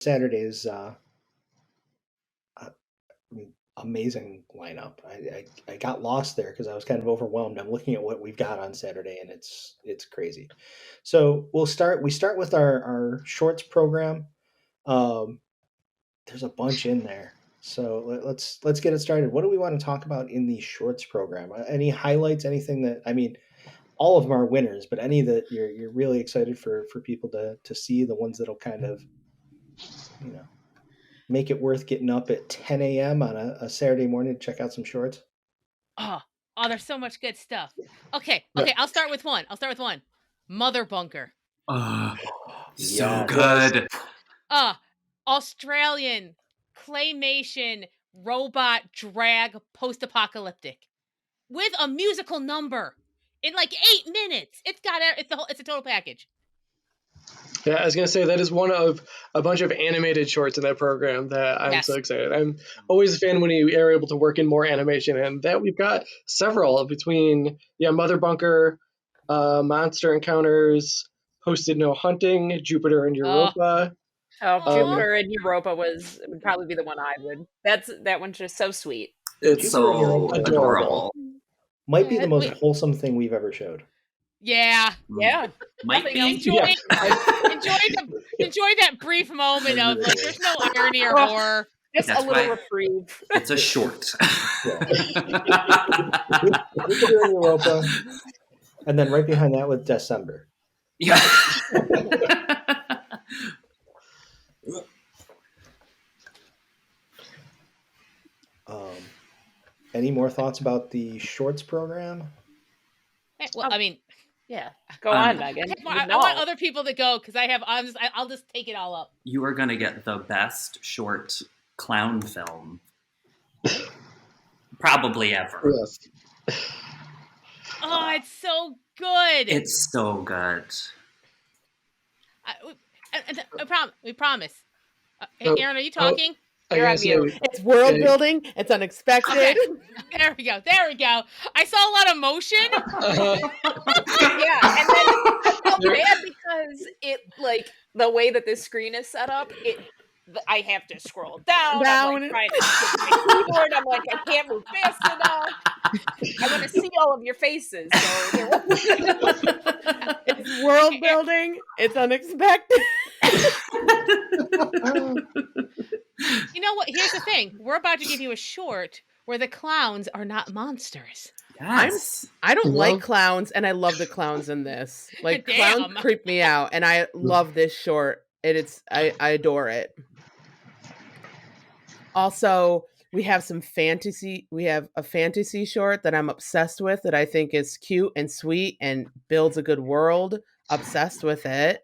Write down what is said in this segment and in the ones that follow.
Saturday's amazing lineup. I got lost there because I was kind of overwhelmed. I'm looking at what we've got on Saturday, and it's crazy. So we start with our shorts program. There's a bunch in there. So let's get it started. What do we want to talk about in the shorts program? Any highlights? Anything that all of them are winners, but any that you're really excited for people to see, the ones that'll kind of make it worth getting up at 10 a.m. on a Saturday morning to check out some shorts. Oh, there's so much good stuff. Okay, I'll start with one. Mother Bunker. So good. Australian claymation robot drag post-apocalyptic with a musical number in like 8 minutes. It's a total package. Yeah, I was going to say that is one of a bunch of animated shorts in that program that I'm so excited. I'm always a fan when you are able to work in more animation, and that we've got several between Mother Bunker, Monster Encounters, Posted No Hunting, Jupiter and Europa. Jupiter and Europa would probably be the one I would. That one's just so sweet. It's so adorable. Might be the most wholesome thing we've ever showed. Yeah. Might be. Enjoy that brief moment of like there's no irony or horror. Just a little reprieve. It's a short. Jupiter and Europa, and then right behind that with December. Yeah. Any more thoughts about the shorts program? Well, I mean, go on, Megan. I want other people to go because I'll just take it all up. You are going to get the best short clown film probably ever. Yes. Oh, it's so good. It's so good. We promise. Aaron, are you talking? You're on mute. It's world building. It's unexpected. Okay. There we go. I saw a lot of motion. Yeah, and then I felt bad because it the way that this screen is set up, I have to scroll down. I'm trying to get my keyboard. I'm like, I can't move fast enough. I want to see all of your faces. So it's world building. It's unexpected. You know what? Here's the thing. We're about to give you a short where the clowns are not monsters. Yes. I don't like clowns, and I love the clowns in this. Like, clowns creep me out, and I love this short. I adore it. Also, we have a fantasy short that I'm obsessed with that I think is cute and sweet and builds a good world. Obsessed with it.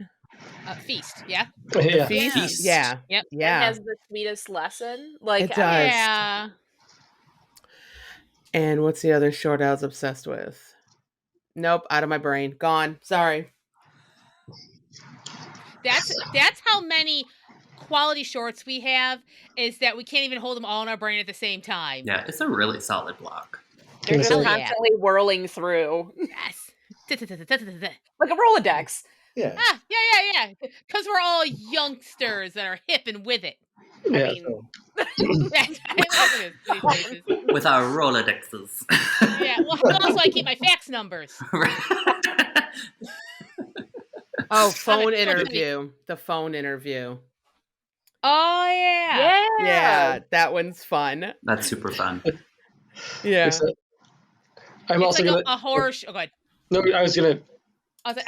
Feast, yeah? Feast? Yeah. Yep. Yeah. It has the sweetest lesson. It does. Yeah. And what's the other short I was obsessed with? Nope, out of my brain. Gone. Sorry. That's how many quality shorts we have, is that we can't even hold them all in our brain at the same time. Yeah, it's a really solid block. They're just constantly whirling through. Yes. Like a Rolodex. Yeah. Yeah. Because we're all youngsters that are hip and with it. Yeah. With our Rolodexes. Yeah, well, also I keep my fax numbers. Oh, phone interview. The phone interview. Oh, yeah. Yeah, that one's fun. That's super fun. Yeah. I'm also like gonna a horror show. Oh, go ahead. No, I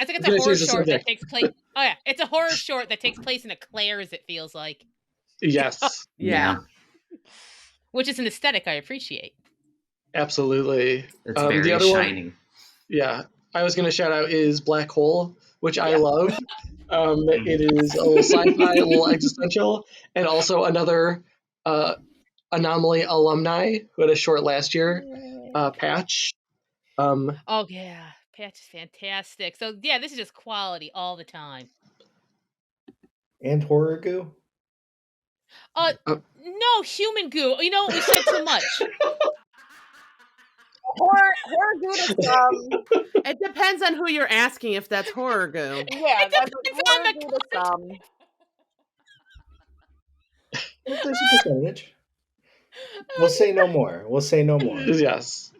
think it's a horror short that takes place. Oh yeah, it's a horror short that takes place in a Claire's. It feels like. Yes. Yeah. Which is an aesthetic I appreciate. Absolutely. It's very the other shining. I was going to shout out is Black Hole, which I love. It is a little sci-fi, a little existential, and also another Anomaly alumni who had a short last year, Patch. Oh yeah, Patch is fantastic. So yeah, this is just quality all the time. And horror goo? No, human goo. You know what? We said too much. Horror goo is It depends on who you're asking if that's horror goo. Yeah, it depends on the There's a percentage. We'll say no more. We'll say no more. Yes.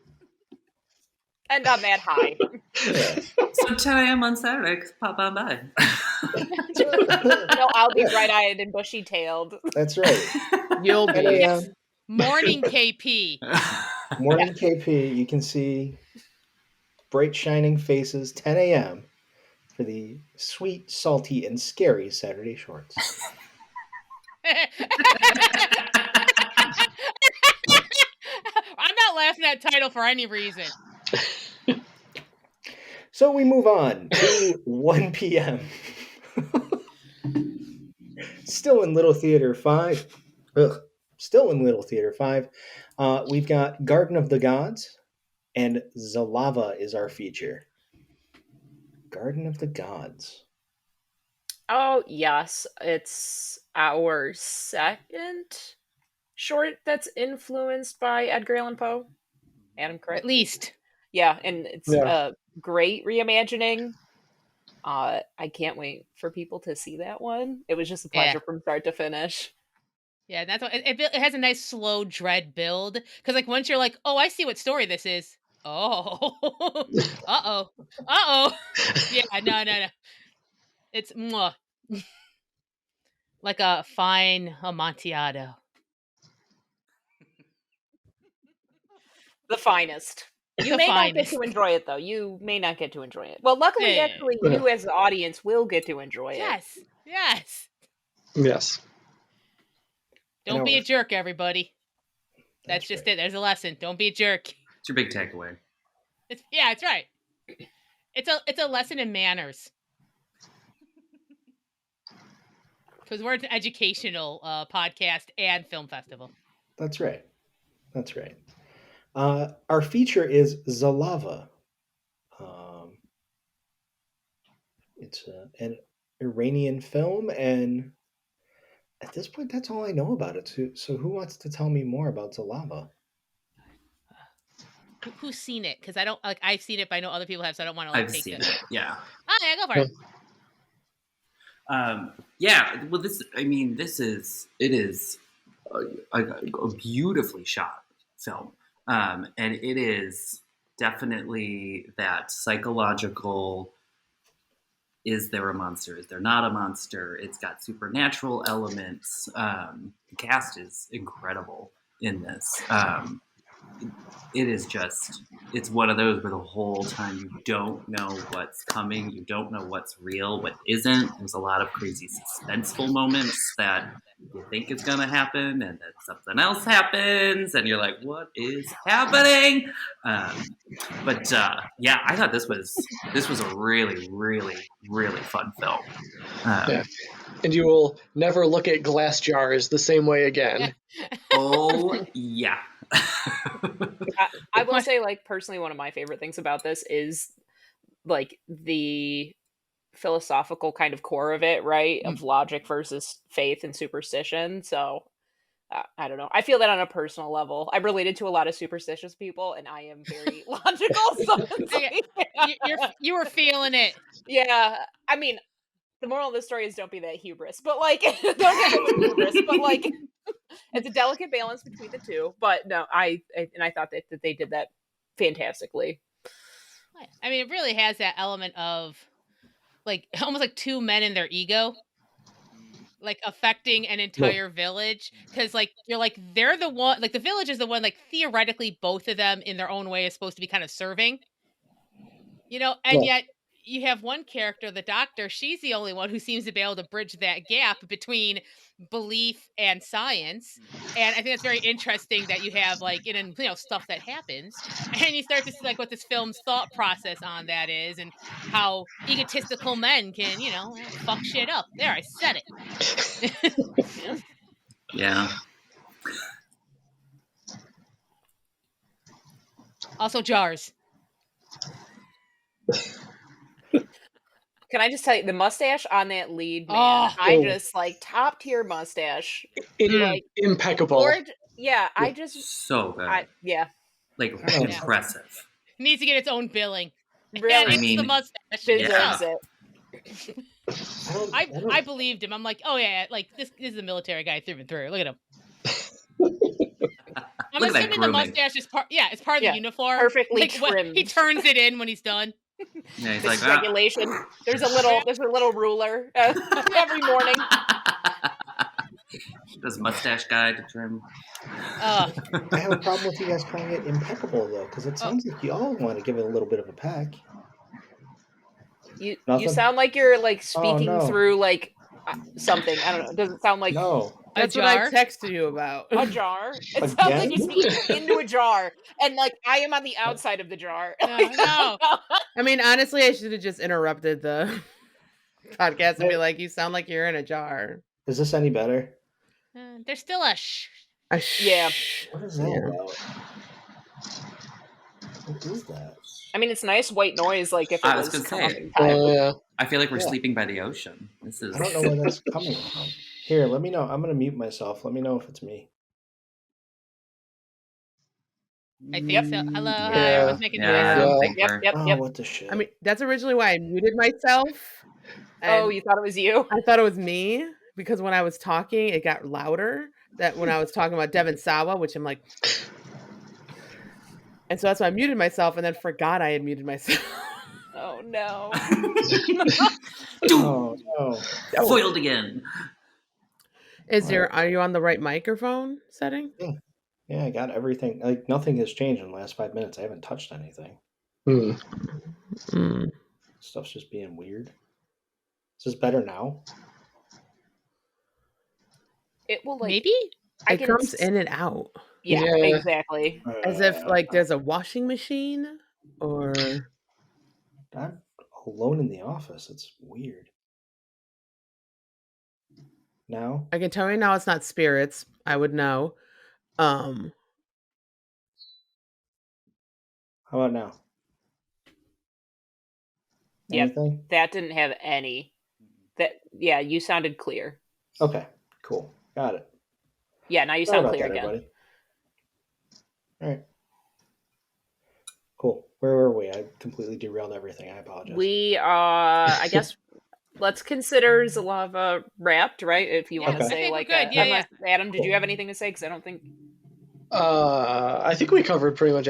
And on that high. Yeah. So 10 a.m. on Saturday, pop on by. No, I'll be bright-eyed and bushy-tailed. That's right. You'll 10 be. a.m. Morning KP. Morning KP. You can see bright shining faces. 10 a.m. for the sweet, salty, and scary Saturday shorts. I'm not laughing at that title for any reason. So we move on to 1 p.m. Still in Little Theater 5. Still in Little Theater 5. We've got Garden of the Gods, and Zalava is our feature. Garden of the Gods. Oh, yes. It's our second short that's influenced by Edgar Allan Poe. Adam, correct? At least. Yeah, and it's a great reimagining. I can't wait for people to see that one. It was just a pleasure from start to finish. Yeah, that's what it has a nice slow dread build, because like once you're like, oh, I see what story this is. Oh, yeah, no. It's mwah. Like a fine Amontillado. The finest. You may not get to enjoy it, though. You may not get to enjoy it. Well, luckily, actually, you as the audience will get to enjoy it. Yes. Don't be a jerk, everybody. That's just right. it. There's a lesson. Don't be a jerk. It's your big takeaway. It's right. It's a lesson in manners. Because we're an educational podcast and film festival. That's right. Our feature is Zalava. It's an Iranian film, and at this point, that's all I know about it. So who wants to tell me more about Zalava? Who's seen it? Because I don't like. I've seen it, but I know other people have, so I don't want to I've take seen it. it. Yeah. Oh yeah, go for it. Yeah. Well, this is a beautifully shot film, and it is definitely that psychological. Is there a monster? Is there not a monster? It's got supernatural elements. The cast is incredible in this. It's one of those where the whole time you don't know what's coming. You don't know what's real, what isn't. There's a lot of crazy suspenseful moments that you think is going to happen, and then something else happens, and you're like, what is happening? But I thought this was a really, really, really fun film. And you will never look at glass jars the same way again. Oh, yeah. I will say, like, personally, one of my favorite things about this is, like, the philosophical kind of core of it, right? Of logic versus faith and superstition. So, I don't know. I feel that on a personal level. I'm related to a lot of superstitious people, and I am very logical. So you were feeling it. Yeah. I mean, the moral of the story is don't be that hubris. But, like, don't get it with hubris. But, like, it's a delicate balance between the two. But, no, I thought that they did that fantastically. I mean, it really has that element of, like, almost like two men in their ego. Like affecting an entire village, because like you're like they're the one, like the village is the one, like theoretically both of them in their own way is supposed to be kind of serving, and yet you have one character, the doctor, she's the only one who seems to be able to bridge that gap between belief and science. And I think it's very interesting that you have like stuff that happens, and you start to see like what this film's thought process on that is, and how egotistical men can fuck shit up. There, I said it. Yeah. Also jars. Can I just tell you, the mustache on that lead man, I just like top tier mustache. Like, impeccable. I just so good. Like impressive. Needs to get its own billing. Really? The mustache deserves it. I believed him. I'm like, oh yeah, like this is a military guy through and through. Look at him. I'm Look at that assuming the grooming. mustache is part. Yeah, it's part of the uniform. Perfectly like what, he trimmed. turns it in when he's done. Yeah, he's This like, regulation. There's a little ruler every morning. Does mustache guy to trim? I have a problem with you guys calling it impeccable though, because it sounds like you all want to give it a little bit of a peck. You Nothing? sound like you're like speaking no. through like something. I don't know. Does it sound like No. That's what I texted you about. a jar? It sounds Again? like you're speaking into a jar, and like I am on the outside of the jar. No. I mean, honestly, I should have just interrupted the podcast and be like, "You sound like you're in a jar." Is this any better? There's still a shh. Yeah. What is that about? What is that? I mean, it's nice white noise. Like if it I was was gonna say, common time. yeah. I feel like we're Yeah. sleeping by the ocean. This is. I don't know where that's coming from. Here, let me know. I'm gonna mute myself. Let me know if it's me. I think so. Hello. Hi. Yeah. I was making Yeah. noise. Yep. Oh, what the shit? I mean, that's originally why I muted myself. Oh, you thought it was you? I thought it was me because when I was talking, it got louder. That when I was talking about Devon Sawa, which I'm like, and so that's why I muted myself, and then forgot I had muted myself. Oh no! Oh no! Foiled again. Are you on the right microphone setting? Yeah, I got everything. Like nothing has changed in the last 5 minutes. I haven't touched anything. Stuff's just being weird. Is this better now? It will like maybe it comes in and out. Yeah, exactly. As if like there's a washing machine, or I'm alone in the office. It's weird. Now I can tell you now it's not spirits. I would know. How about now? Yeah, Anything? that didn't have any. Yeah, you sounded clear. Okay, cool. Got it. Yeah, now you Sorry sound about clear that, again. everybody. All right. Cool. Where were we? I completely derailed everything. I apologize. We I guess let's consider Zalava wrapped, right? If you want to Okay. say I think like we're good. Yeah, unless, Adam, did Cool. you have anything to say? Because I don't think. I think we covered pretty much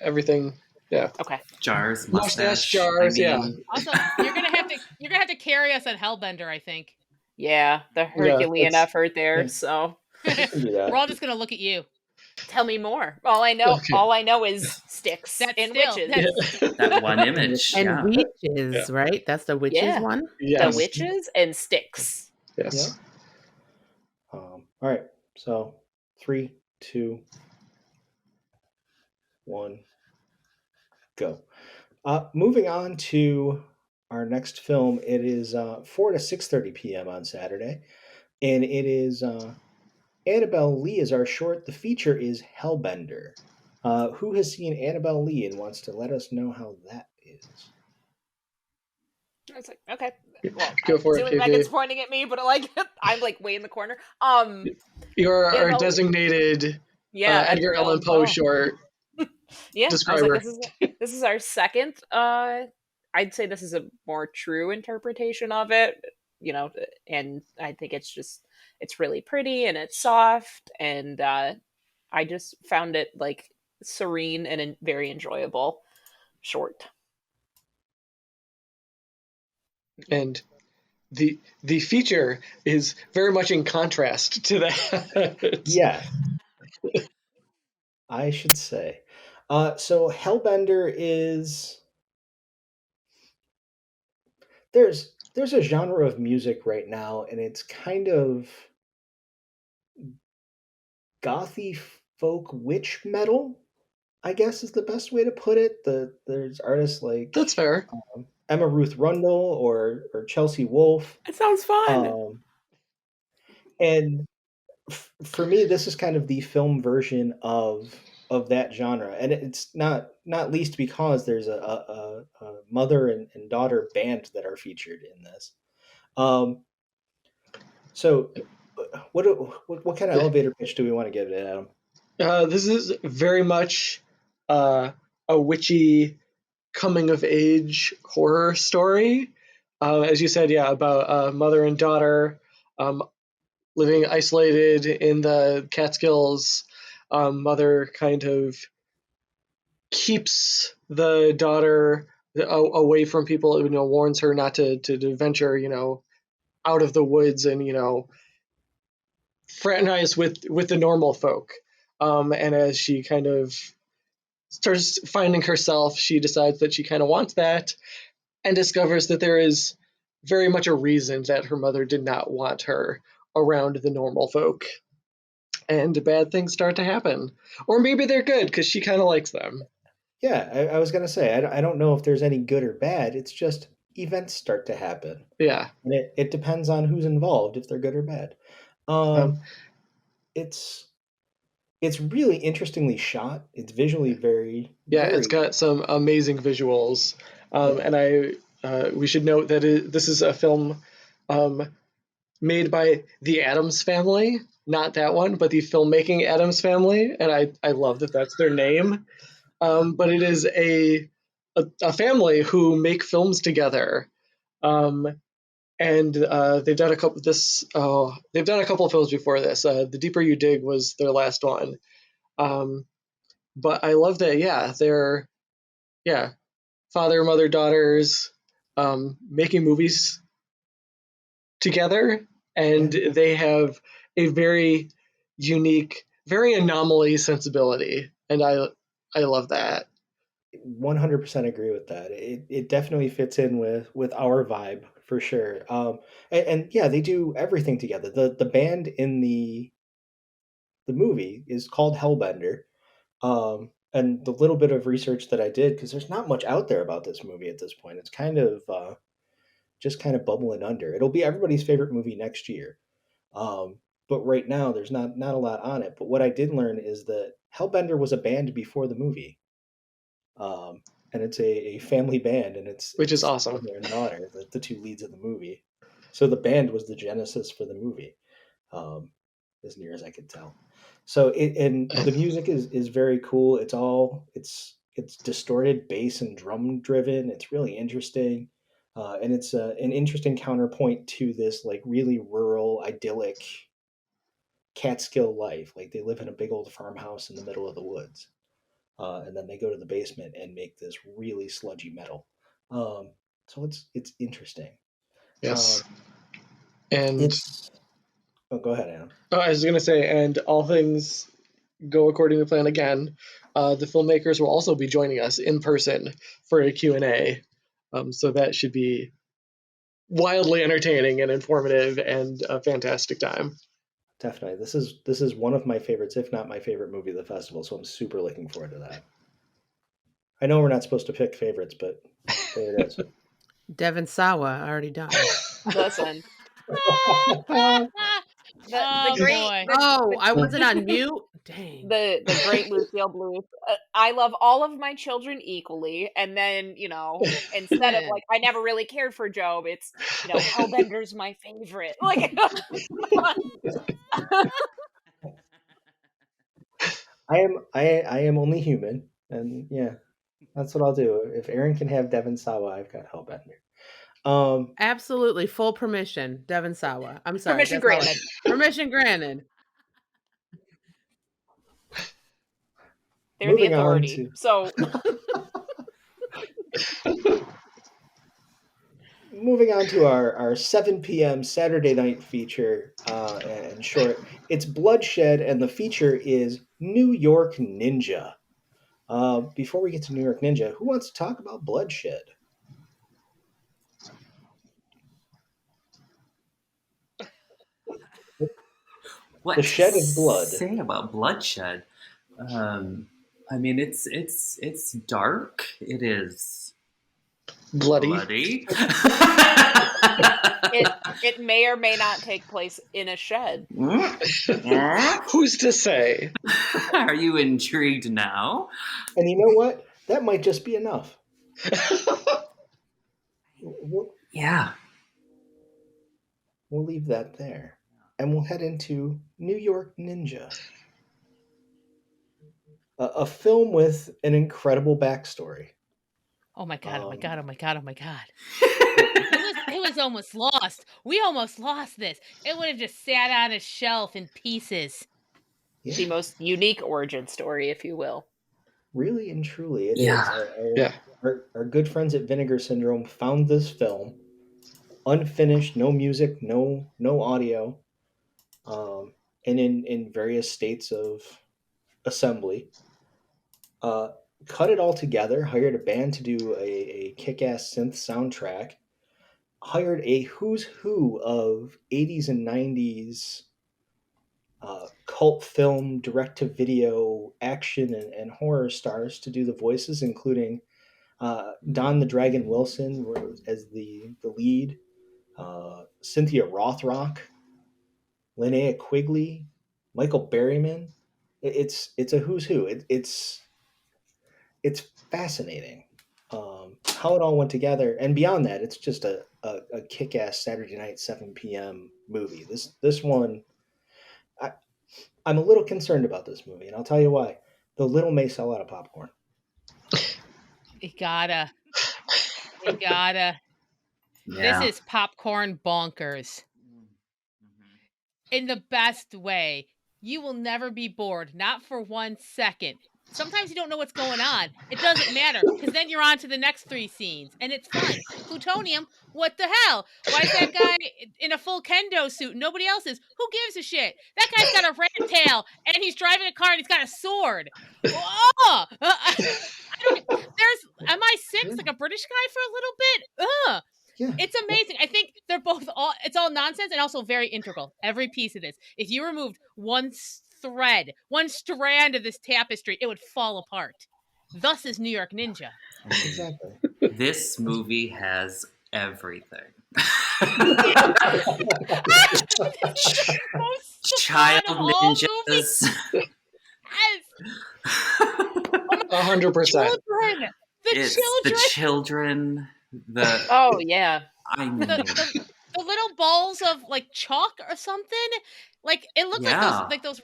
everything. Yeah. Okay. Jars, Mustache mustache. jars. I mean, Also, you're gonna have to carry us at Hellbender, I think. Yeah, the Herculean that's- effort there. yeah. So We can do that. We're all just gonna look at you. tell me more. All I know, Okay. all I know is sticks That's and still- witches. that's- that one image. and Yeah. witches, right? That's the witches Yeah. one. Yes. The witches and sticks. Yes. All right. So 3, 2, 1, go. Moving on to our next film. It is 4 to 6:30 p.m. on Saturday, and it is Annabelle Lee is our short. The feature is Hellbender. Who has seen Annabelle Lee and wants to let us know how that is? I was like, okay. Well, Go for it, assuming JP. Megan's pointing at me, but like I'm like way in the corner. You're our Annabelle- designated Yeah, Edgar Allan Poe short. Yeah, describer. I was like, this is our second. I'd say this is a more true interpretation of it, and I think it's really pretty and it's soft, and I just found it like serene and very enjoyable short. And the feature is very much in contrast to that. Yeah, I should say. So Hellbender is there's a genre of music right now, and it's kind of gothy folk witch metal, I guess is the best way to put it. There's artists like That's fair. Emma Ruth Rundle or Chelsea Wolfe. It sounds fun. And for me, this is kind of the film version of that genre, and it's not least because there's a mother and daughter band that are featured in this. So what kind of elevator pitch do we want to give it, Adam? This is very much a witchy coming of age horror story. as you said, about mother and daughter living isolated in the Catskills. Mother kind of keeps the daughter away from people, warns her not to venture, out of the woods and, fraternize with the normal folk. And as she kind of starts finding herself, she decides that she kind of wants that and discovers that there is very much a reason that her mother did not want her around the normal folk. And bad things start to happen. Or maybe they're good because she kind of likes them. Yeah, I was going to say, I don't know if there's any good or bad. It's just events start to happen. Yeah. And it depends on who's involved, if they're good or bad. It's really interestingly shot. It's visually very it's got some amazing visuals. And we should note that this is a film made by the Addams Family, not that one, but the filmmaking Addams Family, and I love that that's their name. But it is a family who make films together, and they've done a couple. They've done a couple of films before this. The Deeper You Dig was their last one, but I love that. Yeah, they're father, mother, daughters making movies together, and they have a very unique, very Anomaly sensibility, and I love that. 100% agree with that. It definitely fits in with our vibe for sure. And yeah, they do everything together. The band in the movie is called Hellbender. And the little bit of research that I did, because there's not much out there about this movie at this point. It's kind of just kind of bubbling under. It'll be everybody's favorite movie next year. But right now there's not a lot on it. But what I did learn is that Hellbender was a band before the movie. And it's a family band, and which is awesome. Mother and daughter, the two leads of the movie. So the band was the genesis for the movie, as near as I could tell. So and the music is very cool. It's distorted bass and drum driven. It's really interesting, and it's an interesting counterpoint to this like really rural, idyllic Catskill life. Like they live in a big old farmhouse in the middle of the woods. And then they go to the basement and make this really sludgy metal. So it's interesting. Yes. And go ahead, Adam. I was going to say, and all things go according to plan again. The filmmakers will also be joining us in person for a Q&A. So that should be wildly entertaining and informative and a fantastic time. Definitely. This is one of my favorites, if not my favorite movie of the festival, so I'm super looking forward to that. I know we're not supposed to pick favorites, but there it is. Devon Sawa, already done. Listen. The great. I wasn't on mute. Dang. The great Lucille Bluth. I love all of my children equally, and then instead of like I never really cared for Job, it's Hellbender's my favorite. Like, I am only human, and yeah, that's what I'll do. If Aaron can have Devon Sawa, I've got Hellbender. Absolutely, full permission, Devon Sawa. I'm sorry. Permission granted. Permission granted. They're the authority. So moving on to our 7 p.m. Saturday night feature and short. It's Bloodshed, and the feature is New York Ninja. Before we get to New York Ninja, who wants to talk about Bloodshed? What the shed of blood. Say about Bloodshed. I mean, it's dark. It is bloody. it may or may not take place in a shed. Who's to say? Are you intrigued now? And you know what? That might just be enough. Yeah. We'll leave that there. And we'll head into New York Ninja. A film with an incredible backstory. Oh my god, oh my god, oh my god, oh my god. was almost lost. We almost lost this. It would have just sat on a shelf in pieces. Yeah. The most unique origin story, if you will. Really and truly, it Yeah. is. Our good friends at Vinegar Syndrome found this film unfinished, no music, no audio, and in various states of assembly. Cut it all together, hired a band to do a kick-ass synth soundtrack, hired a who's who of 80s and 90s cult film, direct-to-video, action, and horror stars to do the voices, including Don the Dragon Wilson as the lead, Cynthia Rothrock, Linnea Quigley, Michael Berryman. It's a who's who. It's fascinating how it all went together, and beyond that, it's just a kick-ass Saturday night 7 p.m. movie. This one, I'm a little concerned about this movie, and I'll tell you why. The Little may sell out of popcorn. You gotta. Yeah. This is popcorn bonkers. In the best way. You will never be bored, not for 1 second. Sometimes you don't know what's going on. It doesn't matter, because then you're on to the next 3 scenes, and it's fun. Plutonium, what the hell? Why is that guy in a full kendo suit and nobody else is? Who gives a shit? That guy's got a rat tail, and he's driving a car, and he's got a sword. Oh! There's MI6, like a British guy for a little bit. Ugh. Yeah. It's amazing. I think they're both it's all nonsense and also very integral. Every piece of this. If you removed one thread, one strand of this tapestry, it would fall apart. Thus is New York Ninja. Exactly. This movie has everything. Child ninjas. Yes. 100%. Children. The children. Oh yeah. I mean, the little balls of like chalk or something. Like it looked like those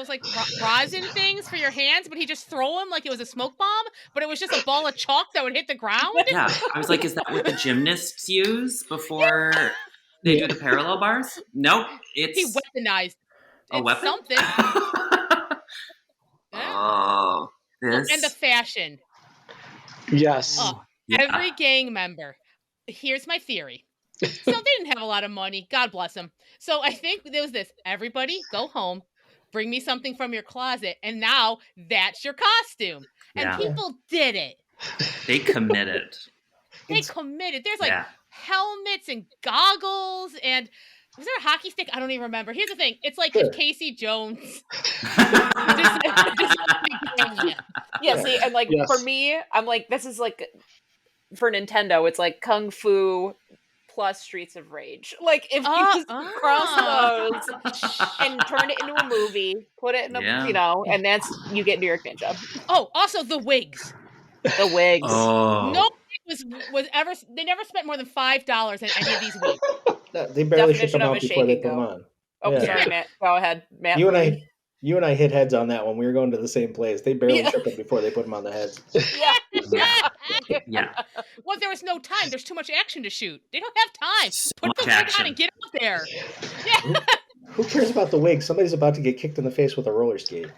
like rosin things for your hands, but he just throw them like it was a smoke bomb, but it was just a ball of chalk that would hit the ground. Yeah, I was like, is that what the gymnasts use before they do the parallel bars? Nope, it's he weaponized a weapon. Something. Oh, this and the fashion. Yes. Every gang member. Here's my theory. So they didn't have a lot of money. God bless them. So I think there was this. Everybody go home. Bring me something from your closet. And now that's your costume. And people did it. They committed. There's like helmets and goggles. And was there a hockey stick? I don't even remember. Here's the thing. It's like if Casey Jones. See, and like for me, I'm like, this is like for Nintendo, it's like Kung Fu plus Streets of Rage. Like if you just cross those and turn it into a movie, put it in a and that's you get New York Ninja. Oh, also the wigs. The wigs. Oh. No was ever. They never spent more than $5 on any of these wigs. No, they barely ship them out before they put them on. Oh, sorry, Matt. Go ahead, Matt. You and I hit heads on that one. We were going to the same place. They barely ship them before they put them on the heads. Yeah. Well, there was no time. There's too much action to shoot. They don't have time. Put the wig on and get out there. Yeah. Who cares about the wig? Somebody's about to get kicked in the face with a roller skate.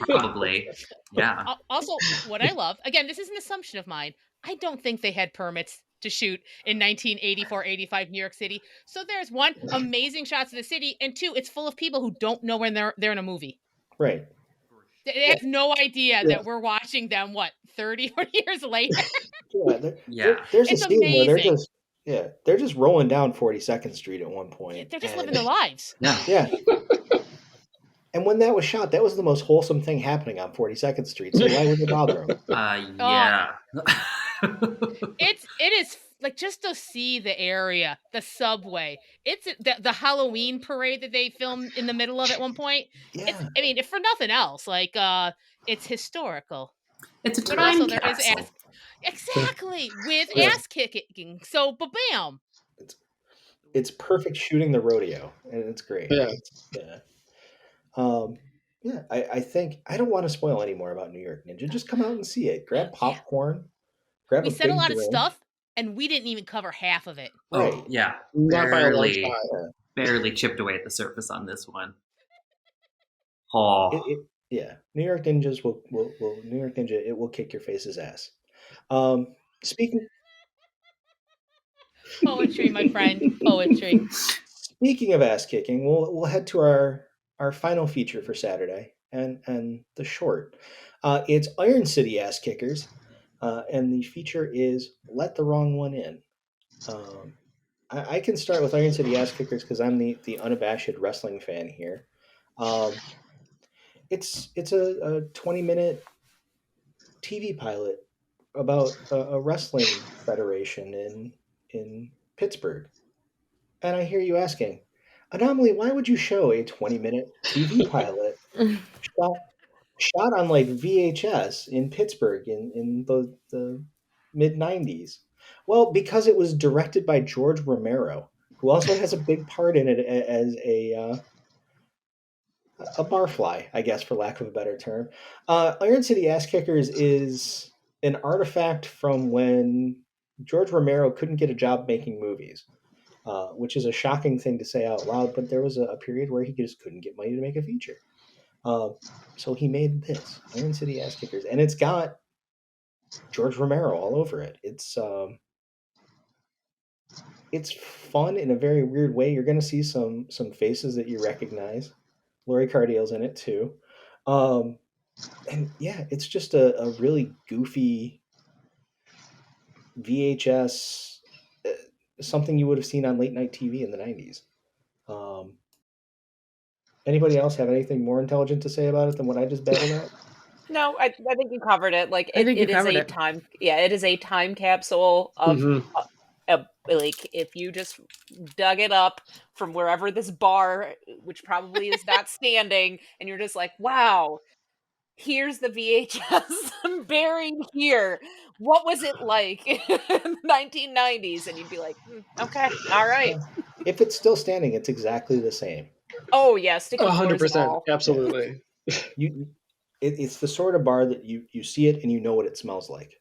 Probably. Yeah. Also, what I love, again, this is an assumption of mine. I don't think they had permits to shoot in 1984-85 New York City. So there's one, amazing shots of the city, and two, it's full of people who don't know when they're in a movie. Right. They have no idea that we're watching them, 30, 40 years later? There's it's a scene amazing. where they're just rolling down 42nd Street at one point. They're just living their lives. Yeah. And when that was shot, that was the most wholesome thing happening on 42nd Street. So why would it bother them? Yeah. It is like just to see the area, the subway. It's the Halloween parade that they filmed in the middle of at one point. Yeah. I mean, if for nothing else, like it's historical. It's a time capsule. Exactly, with ass kicking. So, bam. It's perfect shooting the rodeo, and it's great. I think I don't want to spoil any more about New York Ninja. Just come out and see it. Grab popcorn. We said a lot of stuff, and we didn't even cover half of it. Right. Oh, yeah. Not by a long Barely, shot. barely chipped away at the surface on this one. Oh. Yeah. New York Ninjas will New York Ninja, it will kick your face's ass. Speaking Poetry, my friend. Poetry. Speaking of ass kicking, we'll head to our final feature for Saturday and the short. It's Iron City Ass Kickers, and the feature is Let the Wrong One In. I can start with Iron City Ass Kickers because I'm the unabashed wrestling fan here. It's a 20-minute TV pilot about a wrestling federation in Pittsburgh. And I hear you asking, Anomaly, why would you show a 20-minute TV pilot shot on like VHS in Pittsburgh in the mid 90s? Well, because it was directed by George Romero, who also has a big part in it as a barfly, I guess, for lack of a better term. Iron City Ass Kickers is an artifact from when George Romero couldn't get a job making movies. Which is a shocking thing to say out loud, but there was a period where he just couldn't get money to make a feature. So he made this, Iron City Ass Kickers, and it's got George Romero all over it. It's fun in a very weird way. You're going to see some faces that you recognize. Lori Cardiel's in it too. And yeah, it's just a really goofy VHS, something you would have seen on late night TV in the 90s. Anybody else have anything more intelligent to say about it than what I just babbled at? No, I think you covered it. Like I think you it is covered a it. time. Yeah, it is a time capsule of like if you just dug it up from wherever this bar, which probably is not standing, and you're just like, wow, here's the VHS buried here. What was it like in the 1990s? And you'd be like, okay, all right. If it's still standing, it's exactly the same. Oh yeah, sticky floors and 100%, all. absolutely. It's the sort of bar that you see it and you know what it smells like.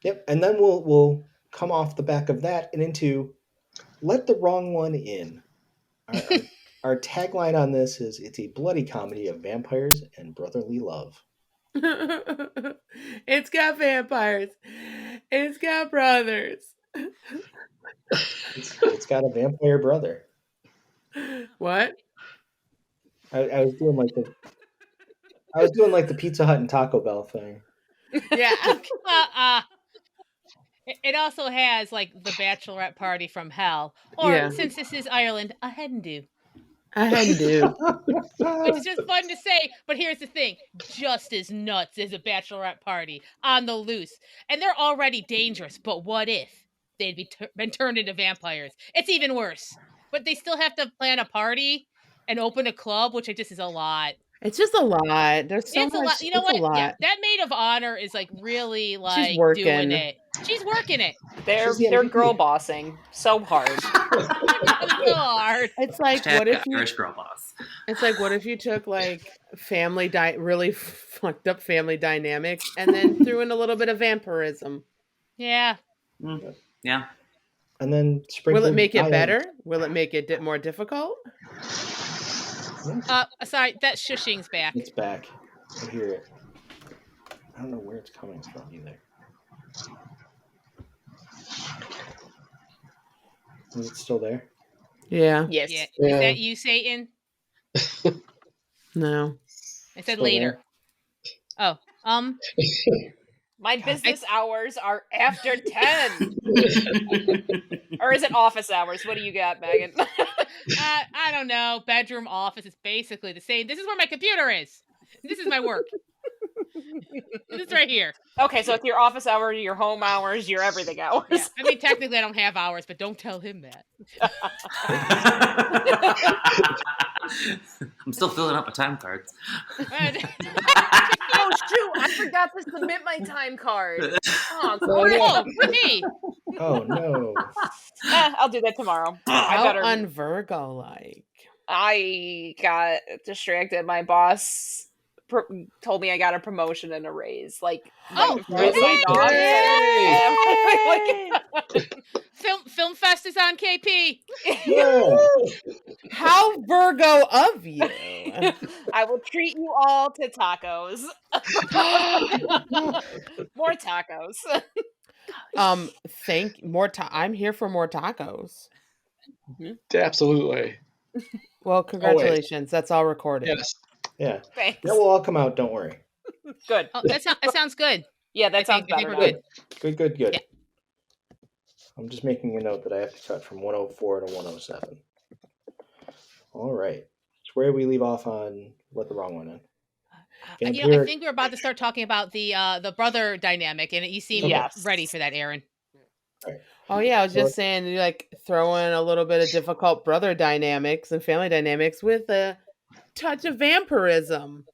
Yep, and then we'll come off the back of that and into Let the Wrong One In. Our tagline on this is it's a bloody comedy of vampires and brotherly love. It's got vampires. It's got brothers. It's got a vampire brother. What? I was doing like the Pizza Hut and Taco Bell thing. Yeah. It also has like the bachelorette party from hell, or since this is Ireland, a hen do. A hen do. Which is just fun to say, but here's the thing: just as nuts as a bachelorette party on the loose, and they're already dangerous. But what if they'd been turned into vampires? It's even worse. But they still have to plan a party and open a club, which just is a lot. It's just a lot. There's so much. A lot. You know what? Yeah, that maid of honor is like really like She's working. doing it. She's working it. They're girl bossing so hard. So hard. It's like what if you Irish girl boss. It's like what if you took like really fucked up family dynamics and then threw in a little bit of vampirism. Yeah. Yeah. And then will it make it better? Will it make it more difficult? Sorry, that shushing's back. It's back. I hear it. I don't know where it's coming from either. Is it still there? Yeah. Yes. Yeah. Is that you, Satan? No. I said Still later. There? Oh. My business hours are after 10. Or is it office hours? What do you got, Megan? I don't know. Bedroom, office is basically the same. This is where my computer is. This is my work. This is right here. Okay, so it's your office hours, your home hours, your everything hours. Yeah. I mean, technically, I don't have hours, but don't tell him that. I'm still filling out my time cards. Oh, shoot. I forgot to submit my time card. Oh, for me. Oh, no. I'll do that tomorrow. How un-Virgo-like. I got distracted. My boss told me I got a promotion and a raise. Like, Oh, before I signed off. Film Fest is on KP. Yeah. How Virgo of you. I will treat you all to tacos. More tacos. I'm here for more tacos. Absolutely. Well, congratulations. That's all recorded. Yes. Yeah. Thanks. That will all come out. Don't worry. Good. Oh, that sounds good. Yeah, that sounds I think better. we're good. Good. Yeah. I'm just making a note that I have to cut from 104 to 107. All right. So where did we leave off on Let the Wrong One In? I think we're about to start talking about the brother dynamic, and you seem ready for that, Aaron. Right. Oh yeah, I was just saying, you like throw in a little bit of difficult brother dynamics and family dynamics with a touch of vampirism.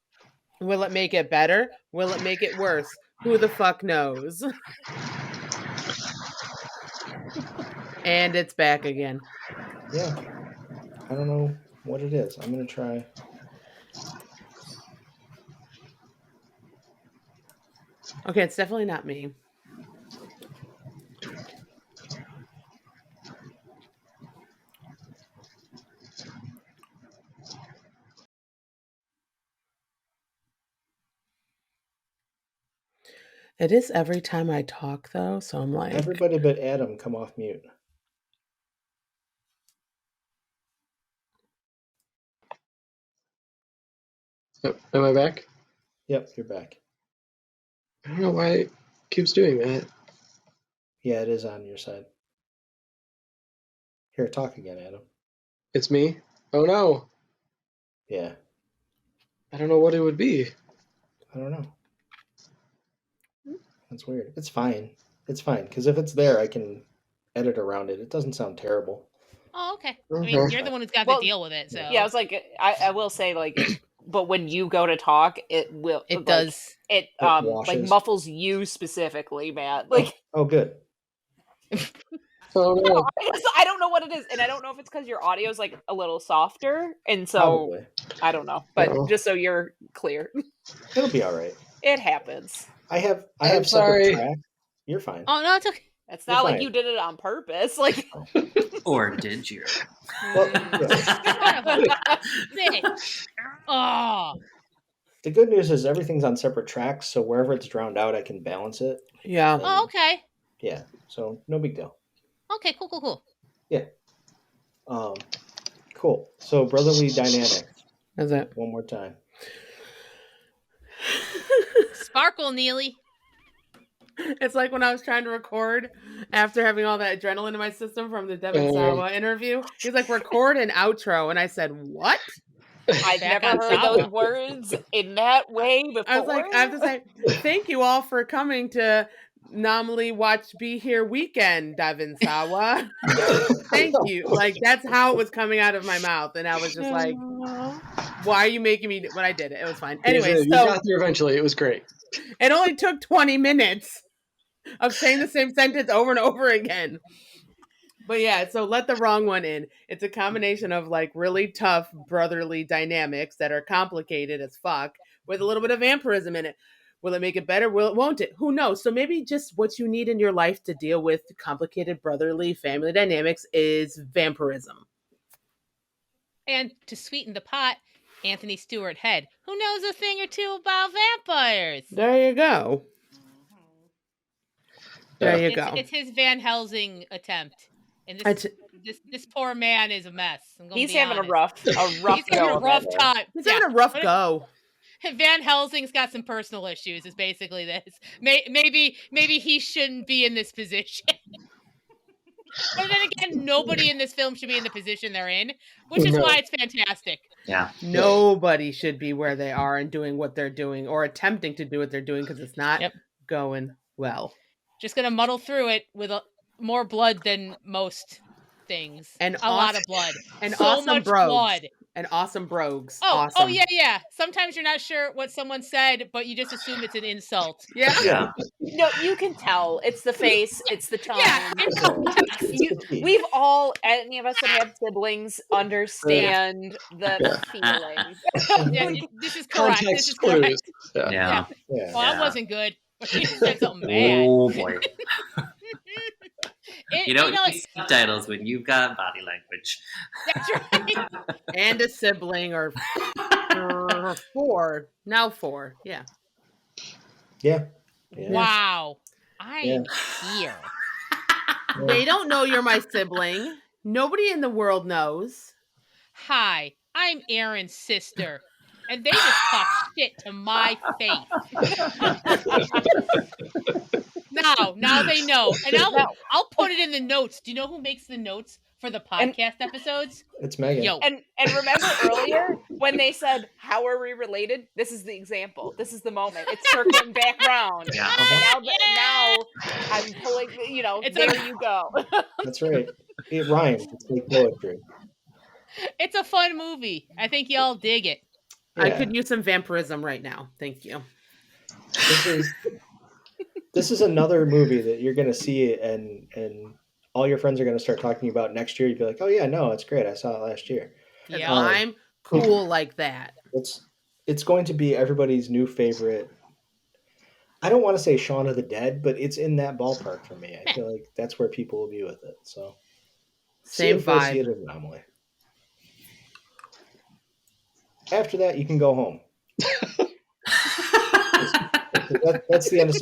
Will it make it better? Will it make it worse? Who the fuck knows? And it's back again. Yeah. I don't know what it is. I'm going to try. Okay, it's definitely not me. It is every time I talk, though, so I'm like... Everybody but Adam, come off mute. Am I back? Yep, you're back. I don't know why it keeps doing that. Yeah, it is on your side. Here, talk again, Adam. It's me? Oh no. Yeah. I don't know what it would be. I don't know. That's weird. It's fine. It's fine, because if it's there, I can edit around it. It doesn't sound terrible. Oh, okay. I mean, you're the one who's got to deal with it, so... Yeah, I was like, I will say, like... But when you go to talk, it will. It does. It like muffles you specifically, Matt. Like, oh good. Oh no. I don't know what it is, and I don't know if it's because your audio is like a little softer, and so Probably. I don't know. But just so you're clear, it'll be all right. It happens. I have sorry. Track. You're fine. Oh no, it's okay. It's not like you did it on purpose, like. Or did you? Well, oh. The good news is everything's on separate tracks, so wherever it's drowned out, I can balance it. Yeah. Oh, okay. Yeah, so no big deal. Okay, cool. Yeah. Cool. So brotherly dynamic. Is it? One more time. Sparkle, Neely. It's like when I was trying to record after having all that adrenaline in my system from the Devin Sawa interview. He's like, record an outro. And I said, what? I've never heard those words in that way before. I was like, I have to say, thank you all for coming to Anomaly Watch Be Here Weekend, Devin Sawa. Thank you. Like, that's how it was coming out of my mouth. And I was just like, why are you making me do? But I did it. It was fine. Anyway, you got there eventually. It was great. It only took 20 minutes of saying the same sentence over and over again. But yeah, so Let the Wrong One In. It's a combination of like really tough brotherly dynamics that are complicated as fuck with a little bit of vampirism in it. Will it make it better? Won't it? Who knows? So maybe just what you need in your life to deal with complicated brotherly family dynamics is vampirism. And to sweeten the pot, Anthony Stewart Head, who knows a thing or two about vampires. There you go. There you go. It's his Van Helsing attempt. And this poor man is a mess. He's having a rough He's having a rough time. He's having a rough go. Van Helsing's got some personal issues, is basically this. Maybe he shouldn't be in this position. But then again, nobody in this film should be in the position they're in, which is why it's fantastic. Yeah. Nobody should be where they are and doing what they're doing or attempting to do what they're doing because it's not going well. Just going to muddle through it with more blood than most things. And a lot of blood. And so awesome much bros. blood. and awesome brogues. Oh, awesome. yeah. Sometimes you're not sure what someone said, but you just assume it's an insult. Yeah. No, you can tell. It's the face. It's the tone. Yeah, it's we've all, any of us that have siblings, understand the feelings. Yeah, this is correct. Context This is correct. clues. Yeah. Well, that wasn't good. You said something bad. Oh boy. You don't need subtitles when you've got body language. That's right. And a sibling or 4. Now 4. Yeah. Wow. I'm here. They don't know you're my sibling. Nobody in the world knows. Hi, I'm Aaron's sister. And they just talk shit to my face. Now they know. And I'll put it in the notes. Do you know who makes the notes for the podcast episodes? It's Megan. Yo. And remember earlier when they said, how are we related? This is the example. This is the moment. It's circling back round. Yeah. And now I'm pulling, there you go. That's right. It rhymes. It's like poetry. It's a fun movie. I think y'all dig it. Yeah. I could use some vampirism right now. Thank you. This is another movie that you're going to see and all your friends are going to start talking about next year. You'd be like, oh yeah, no, it's great. I saw it last year. Yeah. I'm cool like that. It's going to be everybody's new favorite. I don't want to say Shaun of the Dead, but it's in that ballpark for me. I feel like that's where people will be with it. So same vibe. See it as Anomaly. After that, you can go home. That's the end of